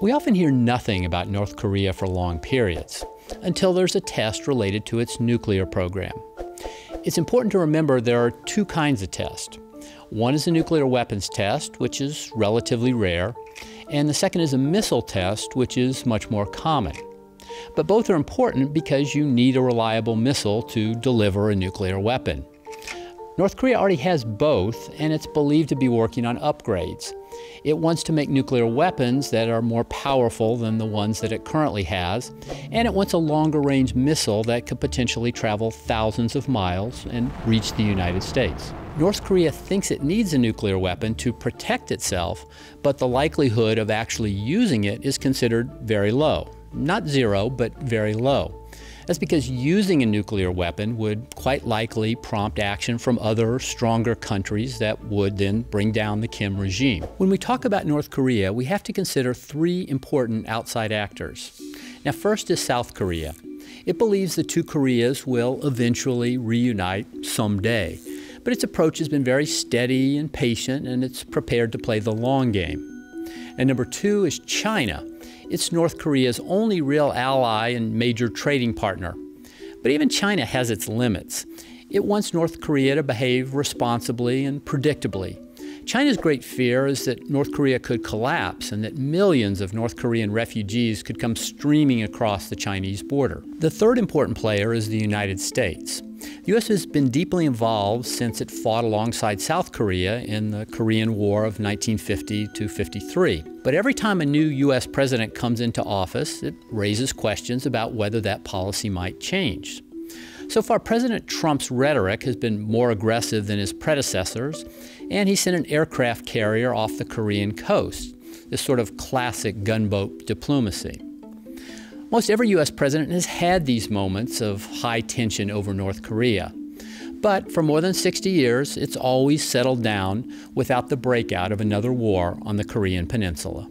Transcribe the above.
We often hear nothing about North Korea for long periods, until there's a test related to its nuclear program. It's important to remember there are two kinds of tests. One is a nuclear weapons test, which is relatively rare, and the second is a missile test, which is much more common. But both are important because you need a reliable missile to deliver a nuclear weapon. North Korea already has both, and it's believed to be working on upgrades. It wants to make nuclear weapons that are more powerful than the ones that it currently has, and it wants a longer-range missile that could potentially travel thousands of miles and reach the United States. North Korea thinks it needs a nuclear weapon to protect itself, but the likelihood of actually using it is considered very low. Not zero, but very low. That's because using a nuclear weapon would quite likely prompt action from other, stronger countries that would then bring down the Kim regime. When we talk about North Korea, we have to consider three important outside actors. Now, first is South Korea. It believes the two Koreas will eventually reunite someday, but its approach has been very steady and patient, and it's prepared to play the long game. And number two is China. It's North Korea's only real ally and major trading partner. But even China has its limits. It wants North Korea to behave responsibly and predictably. China's great fear is that North Korea could collapse and that millions of North Korean refugees could come streaming across the Chinese border. The third important player is the United States. The U.S. has been deeply involved since it fought alongside South Korea in the Korean War of 1950 to 53. But every time a new U.S. president comes into office, it raises questions about whether that policy might change. So far, President Trump's rhetoric has been more aggressive than his predecessors, and he sent an aircraft carrier off the Korean coast, this sort of classic gunboat diplomacy. Most every U.S. president has had these moments of high tension over North Korea. But for more than 60 years, it's always settled down without the breakout of another war on the Korean peninsula.